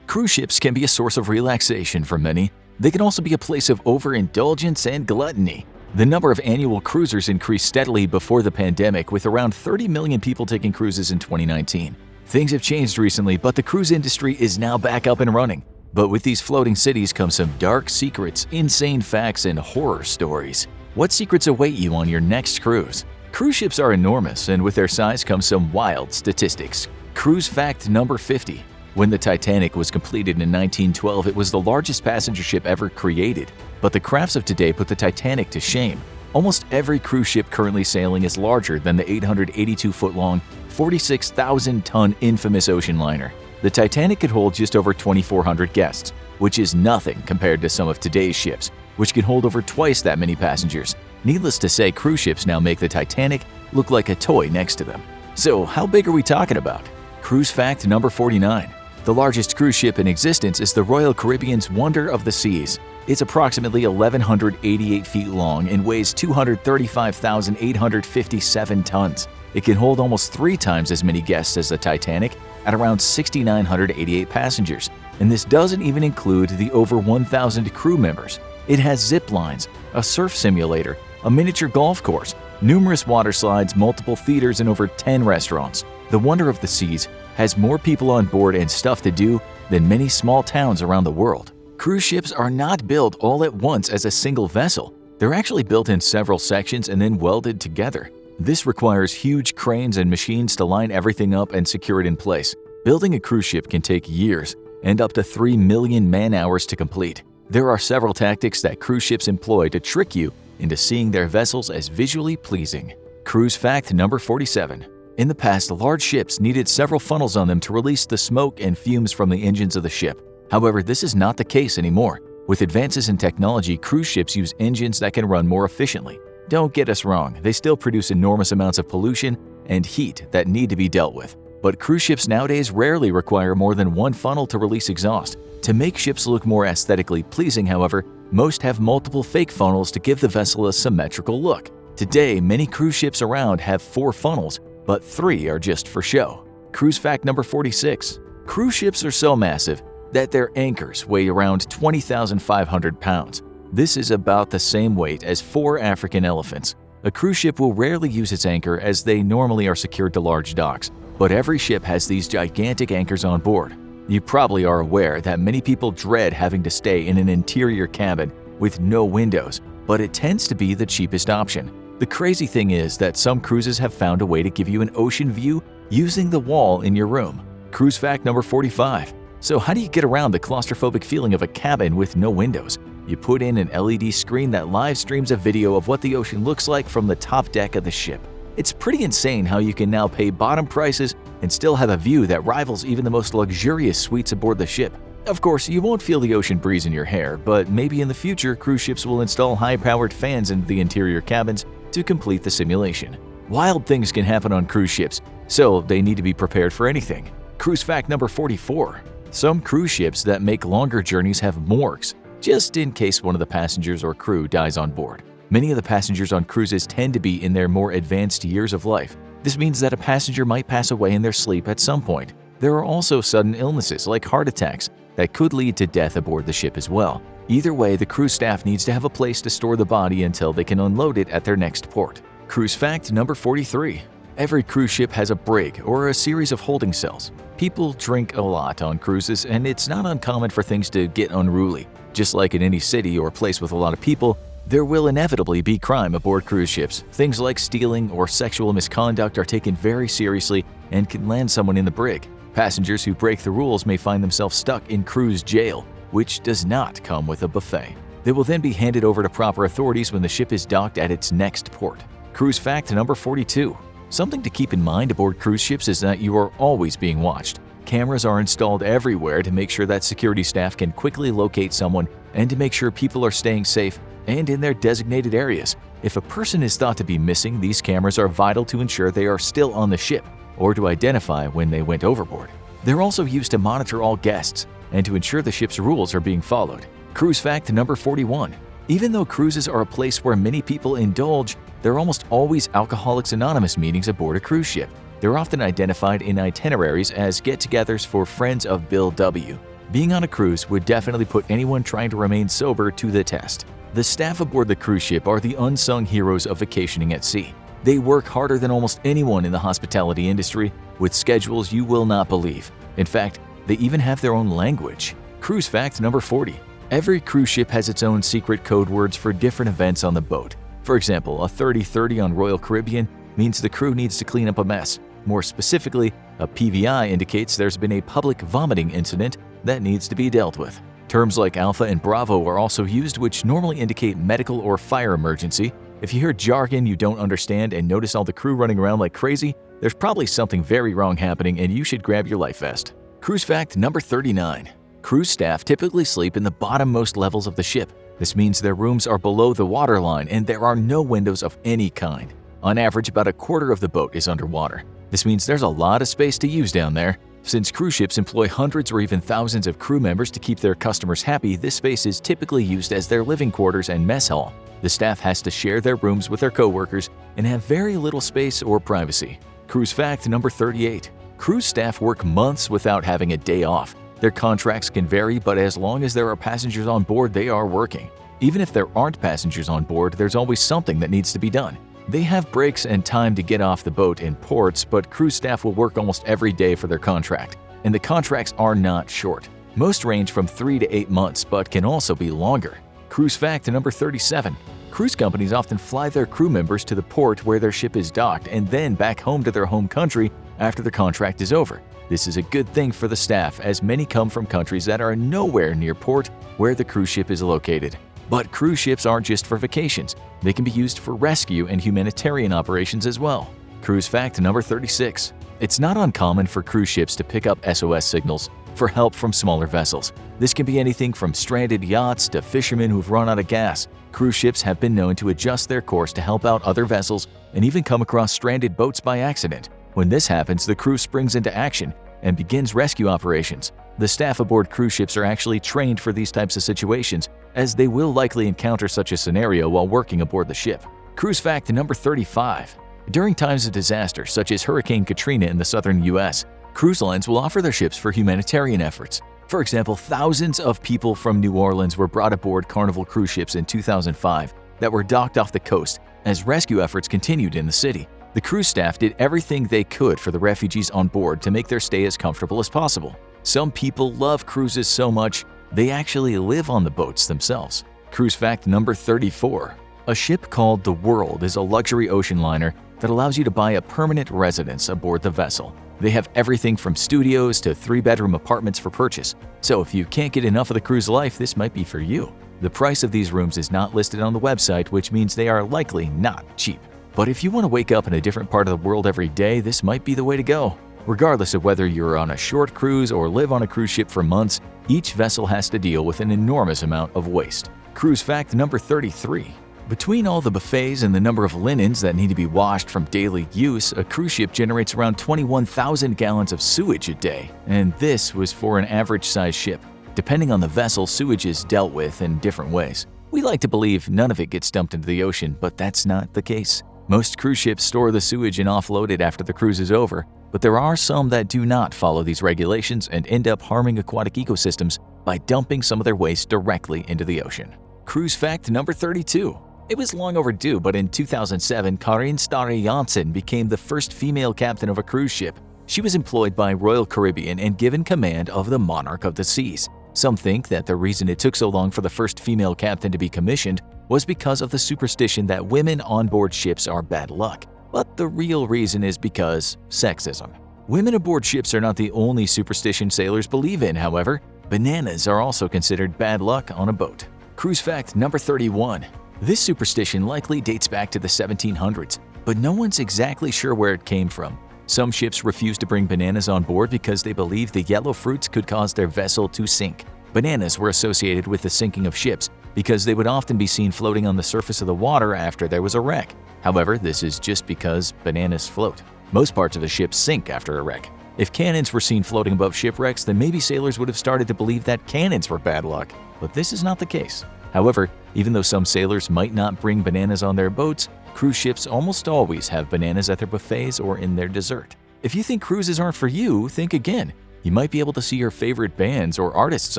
Cruise ships can be a source of relaxation for many. They can also be a place of overindulgence and gluttony. The number of annual cruisers increased steadily before the pandemic, with around 30 million people taking cruises in 2019. Things have changed recently, but the cruise industry is now back up and running. But with these floating cities come some dark secrets, insane facts, and horror stories. What secrets await you on your next cruise? Cruise ships are enormous, and with their size comes some wild statistics. Cruise fact number 50. When the Titanic was completed in 1912, it was the largest passenger ship ever created. But the crafts of today put the Titanic to shame. Almost every cruise ship currently sailing is larger than the 882-foot-long, 46,000-ton infamous ocean liner. The Titanic could hold just over 2,400 guests, which is nothing compared to some of today's ships, which can hold over twice that many passengers. Needless to say, cruise ships now make the Titanic look like a toy next to them. So how big are we talking about? Cruise fact number 49. The largest cruise ship in existence is the Royal Caribbean's Wonder of the Seas. It's approximately 1,188 feet long and weighs 235,857 tons. It can hold almost 3 times as many guests as the Titanic at around 6,988 passengers, and this doesn't even include the over 1,000 crew members. It has zip lines, a surf simulator, a miniature golf course, numerous water slides, multiple theaters, and over 10 restaurants. The Wonder of the Seas has more people on board and stuff to do than many small towns around the world. Cruise ships are not built all at once as a single vessel. They're actually built in several sections and then welded together. This requires huge cranes and machines to line everything up and secure it in place. Building a cruise ship can take years and up to 3 million man-hours to complete. There are several tactics that cruise ships employ to trick you into seeing their vessels as visually pleasing. Cruise fact number 47. In the past, large ships needed several funnels on them to release the smoke and fumes from the engines of the ship. However, this is not the case anymore. With advances in technology, cruise ships use engines that can run more efficiently. Don't get us wrong, they still produce enormous amounts of pollution and heat that need to be dealt with. But cruise ships nowadays rarely require more than one funnel to release exhaust. To make ships look more aesthetically pleasing, however, most have multiple fake funnels to give the vessel a symmetrical look. Today, many cruise ships around have 4 funnels, but 3 are just for show. Cruise fact number 46. Cruise ships are so massive that their anchors weigh around 20,500 pounds. This is about the same weight as 4 African elephants. A cruise ship will rarely use its anchor as they normally are secured to large docks, but every ship has these gigantic anchors on board. You probably are aware that many people dread having to stay in an interior cabin with no windows, but it tends to be the cheapest option. The crazy thing is that some cruises have found a way to give you an ocean view using the wall in your room. Cruise fact number 45. So how do you get around the claustrophobic feeling of a cabin with no windows? You put in an LED screen that live streams a video of what the ocean looks like from the top deck of the ship. It's pretty insane how you can now pay bottom prices and still have a view that rivals even the most luxurious suites aboard the ship. Of course, you won't feel the ocean breeze in your hair, but maybe in the future, cruise ships will install high-powered fans into the interior cabins to complete the simulation. Wild things can happen on cruise ships, so they need to be prepared for anything. Cruise fact number 44. Some cruise ships that make longer journeys have morgues, just in case one of the passengers or crew dies on board. Many of the passengers on cruises tend to be in their more advanced years of life. This means that a passenger might pass away in their sleep at some point. There are also sudden illnesses like heart attacks that could lead to death aboard the ship as well. Either way, the cruise staff needs to have a place to store the body until they can unload it at their next port. Cruise fact number 43. Every cruise ship has a brig or a series of holding cells. People drink a lot on cruises, and it's not uncommon for things to get unruly. Just like in any city or place with a lot of people, there will inevitably be crime aboard cruise ships. Things like stealing or sexual misconduct are taken very seriously and can land someone in the brig. Passengers who break the rules may find themselves stuck in cruise jail, which does not come with a buffet. They will then be handed over to proper authorities when the ship is docked at its next port. Cruise fact number 42. Something to keep in mind aboard cruise ships is that you are always being watched. Cameras are installed everywhere to make sure that security staff can quickly locate someone and to make sure people are staying safe and in their designated areas. If a person is thought to be missing, these cameras are vital to ensure they are still on the ship or to identify when they went overboard. They're also used to monitor all guests and to ensure the ship's rules are being followed. Cruise fact number 41. Even though cruises are a place where many people indulge, there are almost always Alcoholics Anonymous meetings aboard a cruise ship. They're often identified in itineraries as get-togethers for friends of Bill W. Being on a cruise would definitely put anyone trying to remain sober to the test. The staff aboard the cruise ship are the unsung heroes of vacationing at sea. They work harder than almost anyone in the hospitality industry, with schedules you will not believe. In fact, they even have their own language. Cruise fact number 40. Every cruise ship has its own secret code words for different events on the boat. For example, a 30-30 on Royal Caribbean means the crew needs to clean up a mess. More specifically, a PVI indicates there's been a public vomiting incident that needs to be dealt with. Terms like Alpha and Bravo are also used, which normally indicate medical or fire emergency. If you hear jargon you don't understand and notice all the crew running around like crazy, there's probably something very wrong happening and you should grab your life vest. Cruise fact number 39. Cruise staff typically sleep in the bottommost levels of the ship. This means their rooms are below the waterline and there are no windows of any kind. On average, about a quarter of the boat is underwater. This means there's a lot of space to use down there. Since cruise ships employ hundreds or even thousands of crew members to keep their customers happy, this space is typically used as their living quarters and mess hall. The staff has to share their rooms with their coworkers and have very little space or privacy. Cruise fact number 38. Cruise staff work months without having a day off. Their contracts can vary, but as long as there are passengers on board, they are working. Even if there aren't passengers on board, there's always something that needs to be done. They have breaks and time to get off the boat in ports, but cruise staff will work almost every day for their contract. And the contracts are not short. Most range from 3 to 8 months, but can also be longer. Cruise fact number 37. Cruise companies often fly their crew members to the port where their ship is docked and then back home to their home country after the contract is over. This is a good thing for the staff, as many come from countries that are nowhere near port where the cruise ship is located. But cruise ships aren't just for vacations. They can be used for rescue and humanitarian operations as well. Cruise fact number 36. It's not uncommon for cruise ships to pick up SOS signals for help from smaller vessels. This can be anything from stranded yachts to fishermen who've run out of gas. Cruise ships have been known to adjust their course to help out other vessels and even come across stranded boats by accident. When this happens, the crew springs into action and begins rescue operations. The staff aboard cruise ships are actually trained for these types of situations, as they will likely encounter such a scenario while working aboard the ship. Cruise fact number 35. During times of disaster, such as Hurricane Katrina in the southern U.S., cruise lines will offer their ships for humanitarian efforts. For example, thousands of people from New Orleans were brought aboard Carnival cruise ships in 2005 that were docked off the coast as rescue efforts continued in the city. The cruise staff did everything they could for the refugees on board to make their stay as comfortable as possible. Some people love cruises so much, they actually live on the boats themselves. Cruise fact number 34. A ship called the World is a luxury ocean liner that allows you to buy a permanent residence aboard the vessel. They have everything from studios to 3-bedroom apartments for purchase. So if you can't get enough of the cruise life, this might be for you. The price of these rooms is not listed on the website, which means they are likely not cheap. But if you want to wake up in a different part of the world every day, this might be the way to go. Regardless of whether you're on a short cruise or live on a cruise ship for months, each vessel has to deal with an enormous amount of waste. Cruise fact number 33. Between all the buffets and the number of linens that need to be washed from daily use, a cruise ship generates around 21,000 gallons of sewage a day, and this was for an average-sized ship. Depending on the vessel, sewage is dealt with in different ways. We like to believe none of it gets dumped into the ocean, but that's not the case. Most cruise ships store the sewage and offload it after the cruise is over, but there are some that do not follow these regulations and end up harming aquatic ecosystems by dumping some of their waste directly into the ocean. Cruise fact number 32. It was long overdue, but in 2007, Karin Stare Jansen became the first female captain of a cruise ship. She was employed by Royal Caribbean and given command of the Monarch of the Seas. Some think that the reason it took so long for the first female captain to be commissioned was because of the superstition that women on board ships are bad luck. But the real reason is because sexism. Women aboard ships are not the only superstition sailors believe in, however. Bananas are also considered bad luck on a boat. Cruise fact number 31. This superstition likely dates back to the 1700s, but no one's exactly sure where it came from. Some ships refuse to bring bananas on board because they believe the yellow fruits could cause their vessel to sink. Bananas were associated with the sinking of ships because they would often be seen floating on the surface of the water after there was a wreck. However, this is just because bananas float. Most parts of a ship sink after a wreck. If cannons were seen floating above shipwrecks, then maybe sailors would have started to believe that cannons were bad luck. But this is not the case. However, even though some sailors might not bring bananas on their boats, cruise ships almost always have bananas at their buffets or in their dessert. If you think cruises aren't for you, think again. You might be able to see your favorite bands or artists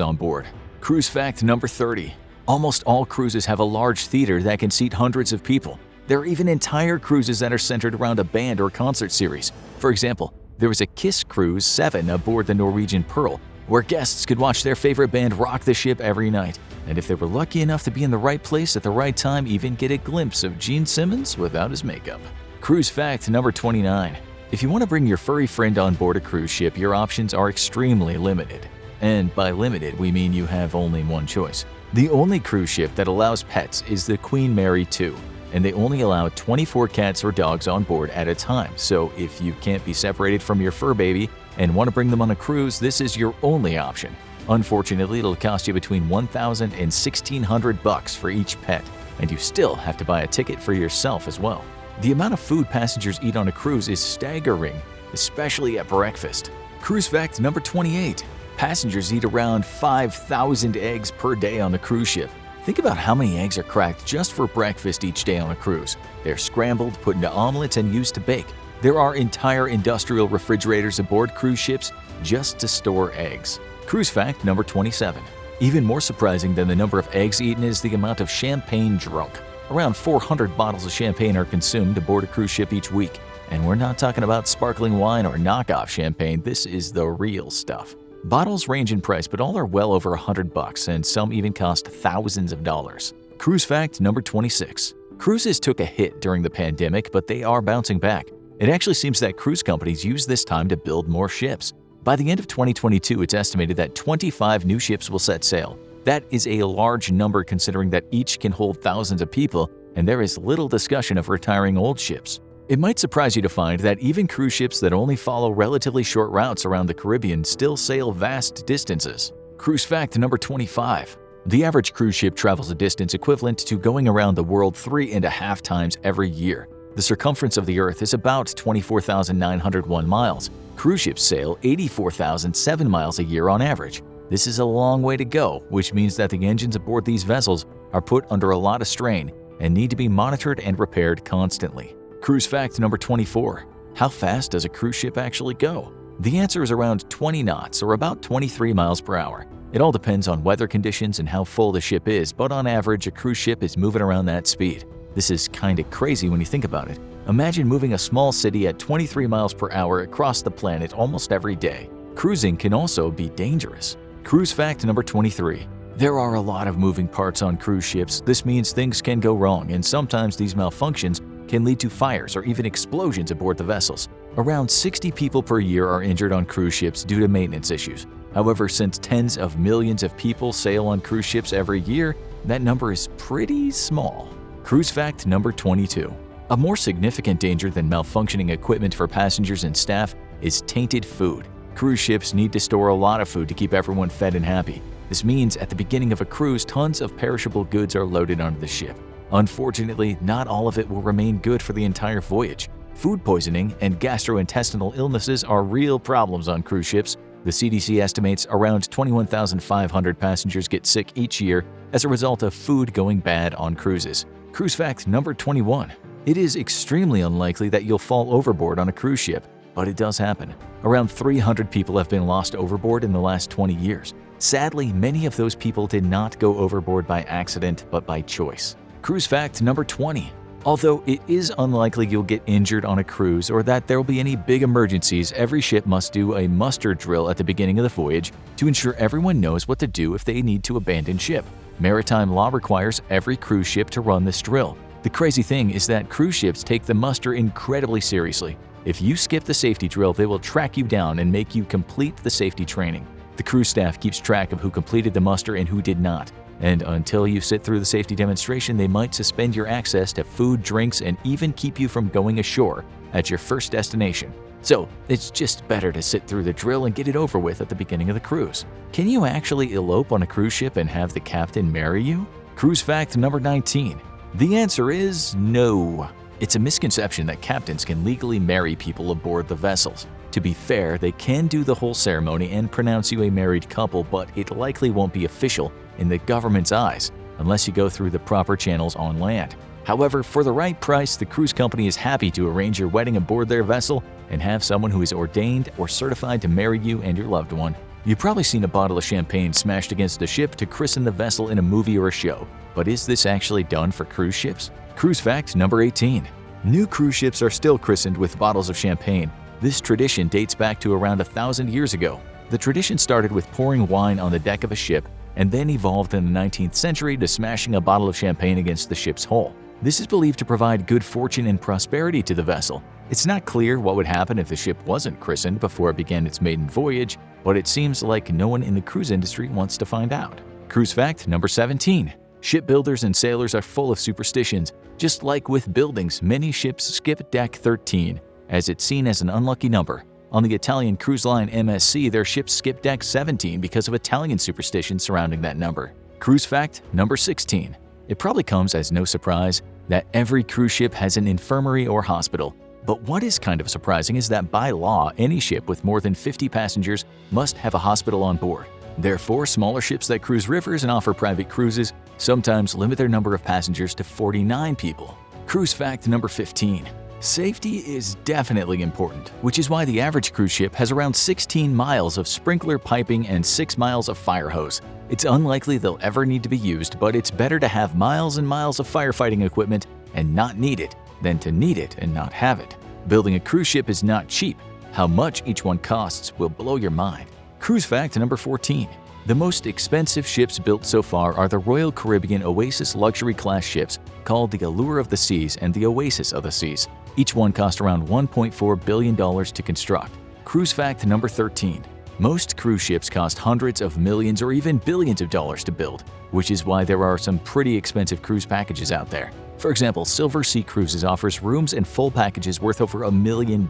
on board. Cruise fact number 30. Almost all cruises have a large theater that can seat hundreds of people. There are even entire cruises that are centered around a band or concert series. For example, there was a Kiss Cruise 7 aboard the Norwegian Pearl, where guests could watch their favorite band rock the ship every night, and if they were lucky enough to be in the right place at the right time, even get a glimpse of Gene Simmons without his makeup. Cruise fact number 29. If you want to bring your furry friend on board a cruise ship, your options are extremely limited. And by limited, we mean you have only one choice. The only cruise ship that allows pets is the Queen Mary 2, and they only allow 24 cats or dogs on board at a time. So if you can't be separated from your fur baby and want to bring them on a cruise, this is your only option. Unfortunately, it'll cost you between $1,000 and $1,600 for each pet, and you still have to buy a ticket for yourself as well. The amount of food passengers eat on a cruise is staggering, especially at breakfast. Cruise fact number 28. Passengers eat around 5,000 eggs per day on a cruise ship. Think about how many eggs are cracked just for breakfast each day on a cruise. They're scrambled, put into omelets, and used to bake. There are entire industrial refrigerators aboard cruise ships just to store eggs. Cruise fact number 27. Even more surprising than the number of eggs eaten is the amount of champagne drunk. Around 400 bottles of champagne are consumed aboard a cruise ship each week. And we're not talking about sparkling wine or knockoff champagne, this is the real stuff. Bottles range in price, but all are well over $100, and some even cost thousands of dollars. Cruise fact number 26. Cruises took a hit during the pandemic, but they are bouncing back. It actually seems that cruise companies use this time to build more ships. By the end of 2022, it's estimated that 25 new ships will set sail. That is a large number considering that each can hold thousands of people, and there is little discussion of retiring old ships. It might surprise you to find that even cruise ships that only follow relatively short routes around the Caribbean still sail vast distances. Cruise fact number 25. The average cruise ship travels a distance equivalent to going around the world 3.5 times every year. The circumference of the Earth is about 24,901 miles. Cruise ships sail 84,007 miles a year on average. This is a long way to go, which means that the engines aboard these vessels are put under a lot of strain and need to be monitored and repaired constantly. Cruise fact number 24. How fast does a cruise ship actually go? The answer is around 20 knots or about 23 miles per hour. It all depends on weather conditions and how full the ship is, but on average, a cruise ship is moving around that speed. This is kinda crazy when you think about it. Imagine moving a small city at 23 miles per hour across the planet almost every day. Cruising can also be dangerous. Cruise fact number 23. There are a lot of moving parts on cruise ships. This means things can go wrong, and sometimes these malfunctions can lead to fires or even explosions aboard the vessels. Around 60 people per year are injured on cruise ships due to maintenance issues. However, since tens of millions of people sail on cruise ships every year, that number is pretty small. Cruise fact number 22. A more significant danger than malfunctioning equipment for passengers and staff is tainted food. Cruise ships need to store a lot of food to keep everyone fed and happy. This means at the beginning of a cruise, tons of perishable goods are loaded onto the ship. Unfortunately, not all of it will remain good for the entire voyage. Food poisoning and gastrointestinal illnesses are real problems on cruise ships. The CDC estimates around 21,500 passengers get sick each year as a result of food going bad on cruises. Cruise fact number 21. It is extremely unlikely that you'll fall overboard on a cruise ship, but it does happen. Around 300 people have been lost overboard in the last 20 years. Sadly, many of those people did not go overboard by accident, but by choice. Cruise fact number 20. Although it is unlikely you'll get injured on a cruise or that there will be any big emergencies, every ship must do a muster drill at the beginning of the voyage to ensure everyone knows what to do if they need to abandon ship. Maritime law requires every cruise ship to run this drill. The crazy thing is that cruise ships take the muster incredibly seriously. If you skip the safety drill, they will track you down and make you complete the safety training. The cruise staff keeps track of who completed the muster and who did not. And until you sit through the safety demonstration, they might suspend your access to food, drinks, and even keep you from going ashore at your first destination. So it's just better to sit through the drill and get it over with at the beginning of the cruise. Can you actually elope on a cruise ship and have the captain marry you? Cruise fact number 19. The answer is no. It's a misconception that captains can legally marry people aboard the vessels. To be fair, they can do the whole ceremony and pronounce you a married couple, but it likely won't be official in the government's eyes unless you go through the proper channels on land. However, for the right price, the cruise company is happy to arrange your wedding aboard their vessel and have someone who is ordained or certified to marry you and your loved one. You've probably seen a bottle of champagne smashed against a ship to christen the vessel in a movie or a show. But is this actually done for cruise ships? Cruise fact number 18. New cruise ships are still christened with bottles of champagne. This tradition dates back to around 1,000 years ago. The tradition started with pouring wine on the deck of a ship and then evolved in the 19th century to smashing a bottle of champagne against the ship's hull. This is believed to provide good fortune and prosperity to the vessel. It's not clear what would happen if the ship wasn't christened before it began its maiden voyage, but it seems like no one in the cruise industry wants to find out. Cruise fact number 17. Shipbuilders and sailors are full of superstitions. Just like with buildings, many ships skip deck 13, as it's seen as an unlucky number. On the Italian cruise line MSC, their ships skip deck 17 because of Italian superstition surrounding that number. Cruise fact number 16. It probably comes as no surprise that every cruise ship has an infirmary or hospital. But what is kind of surprising is that by law, any ship with more than 50 passengers must have a hospital on board. Therefore, smaller ships that cruise rivers and offer private cruises sometimes limit their number of passengers to 49 people. Cruise fact number 15. Safety is definitely important, which is why the average cruise ship has around 16 miles of sprinkler piping and 6 miles of fire hose. It's unlikely they'll ever need to be used, but it's better to have miles and miles of firefighting equipment and not need it than to need it and not have it. Building a cruise ship is not cheap. How much each one costs will blow your mind. Cruise fact number 14. The most expensive ships built so far are the Royal Caribbean Oasis luxury class ships called the Allure of the Seas and the Oasis of the Seas. Each one cost around $1.4 billion to construct. Cruise fact number 13. Most cruise ships cost hundreds of millions or even billions of dollars to build, which is why there are some pretty expensive cruise packages out there. For example, Silver Sea Cruises offers rooms and full packages worth over $1 million,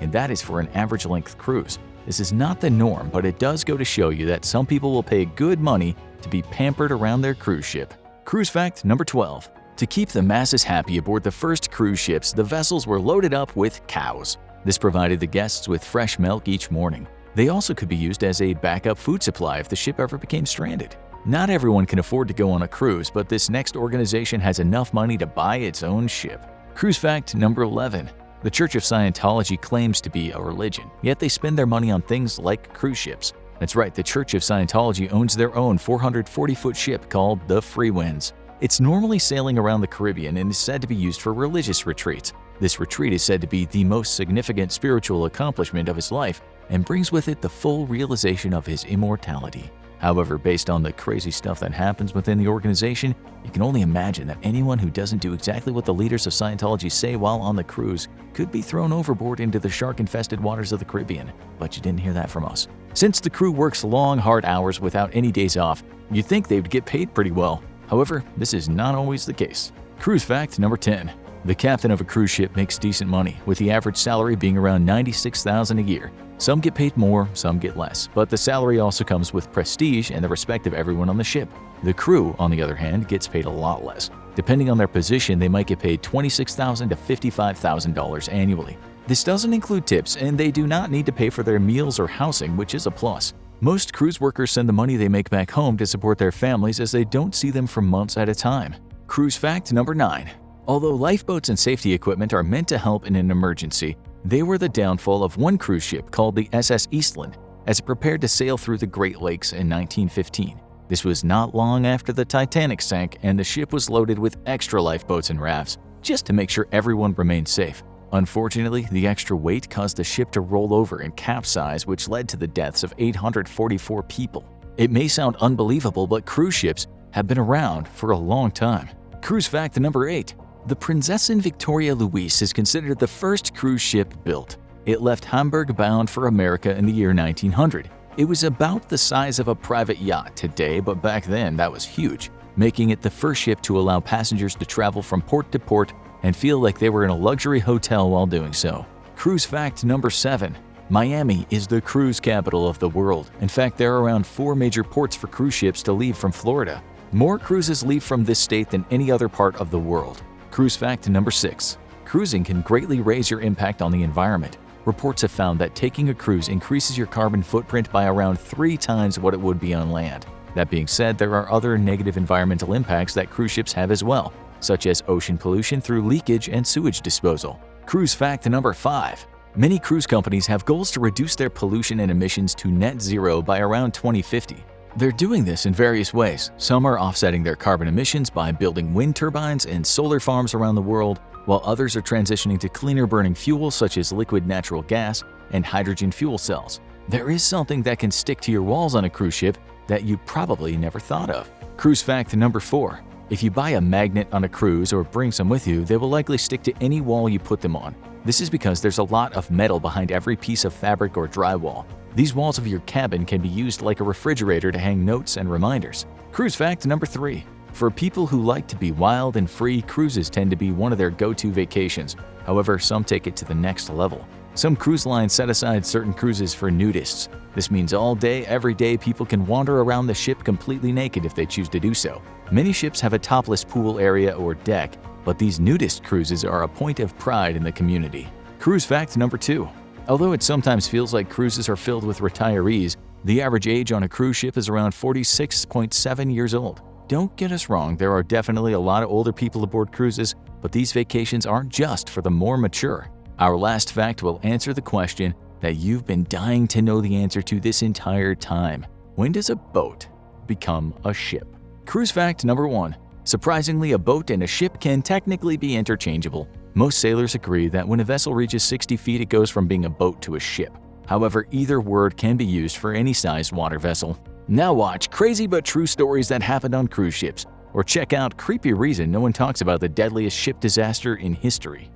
and that is for an average length cruise. This is not the norm, but it does go to show you that some people will pay good money to be pampered around their cruise ship. Cruise fact number 12. To keep the masses happy aboard the first cruise ships, the vessels were loaded up with cows. This provided the guests with fresh milk each morning. They also could be used as a backup food supply if the ship ever became stranded. Not everyone can afford to go on a cruise, but this next organization has enough money to buy its own ship. Cruise fact number 11. The Church of Scientology claims to be a religion, yet they spend their money on things like cruise ships. That's right, the Church of Scientology owns their own 440-foot ship called the Free Winds. It's normally sailing around the Caribbean and is said to be used for religious retreats. This retreat is said to be the most significant spiritual accomplishment of his life and brings with it the full realization of his immortality. However, based on the crazy stuff that happens within the organization, you can only imagine that anyone who doesn't do exactly what the leaders of Scientology say while on the cruise could be thrown overboard into the shark-infested waters of the Caribbean. But you didn't hear that from us. Since the crew works long, hard hours without any days off, you'd think they'd get paid pretty well. However, this is not always the case. Cruise fact number 10. The captain of a cruise ship makes decent money, with the average salary being around $96,000 a year. Some get paid more, some get less, but the salary also comes with prestige and the respect of everyone on the ship. The crew, on the other hand, gets paid a lot less. Depending on their position, they might get paid $26,000 to $55,000 annually. This doesn't include tips, and they do not need to pay for their meals or housing, which is a plus. Most cruise workers send the money they make back home to support their families as they don't see them for months at a time. Cruise fact number 9. Although lifeboats and safety equipment are meant to help in an emergency, they were the downfall of one cruise ship called the SS Eastland as it prepared to sail through the Great Lakes in 1915. This was not long after the Titanic sank, and the ship was loaded with extra lifeboats and rafts just to make sure everyone remained safe. Unfortunately, the extra weight caused the ship to roll over and capsize, which led to the deaths of 844 people. It may sound unbelievable, but cruise ships have been around for a long time. Cruise fact number 8. The Prinzessin Victoria Luise is considered the first cruise ship built. It left Hamburg bound for America in the year 1900. It was about the size of a private yacht today, but back then that was huge, making it the first ship to allow passengers to travel from port to port and feel like they were in a luxury hotel while doing so. Cruise fact number 7. Miami is the cruise capital of the world. In fact, there are around 4 major ports for cruise ships to leave from Florida. More cruises leave from this state than any other part of the world. Cruise fact number 6. Cruising can greatly raise your impact on the environment. Reports have found that taking a cruise increases your carbon footprint by around 3 times what it would be on land. That being said, there are other negative environmental impacts that cruise ships have as well. such as ocean pollution through leakage and sewage disposal. Cruise fact number 5. Many cruise companies have goals to reduce their pollution and emissions to net zero by around 2050. They're doing this in various ways. Some are offsetting their carbon emissions by building wind turbines and solar farms around the world, while others are transitioning to cleaner burning fuels such as liquid natural gas and hydrogen fuel cells. There is something that can stick to your walls on a cruise ship that you probably never thought of. Cruise fact number 4. If you buy a magnet on a cruise or bring some with you, they will likely stick to any wall you put them on. This is because there's a lot of metal behind every piece of fabric or drywall. These walls of your cabin can be used like a refrigerator to hang notes and reminders. Cruise fact number 3. For people who like to be wild and free, cruises tend to be one of their go-to vacations. However, some take it to the next level. Some cruise lines set aside certain cruises for nudists. This means all day, every day, people can wander around the ship completely naked if they choose to do so. Many ships have a topless pool area or deck, but these nudist cruises are a point of pride in the community. Cruise fact number 2. Although it sometimes feels like cruises are filled with retirees, the average age on a cruise ship is around 46.7 years old. Don't get us wrong, there are definitely a lot of older people aboard cruises, but these vacations aren't just for the more mature. Our last fact will answer the question that you've been dying to know the answer to this entire time. When does a boat become a ship? Cruise fact number 1. Surprisingly, a boat and a ship can technically be interchangeable. Most sailors agree that when a vessel reaches 60 feet, it goes from being a boat to a ship. However, either word can be used for any sized water vessel. Now watch crazy but true stories that happened on cruise ships, or check out creepy reason no one talks about the deadliest ship disaster in history.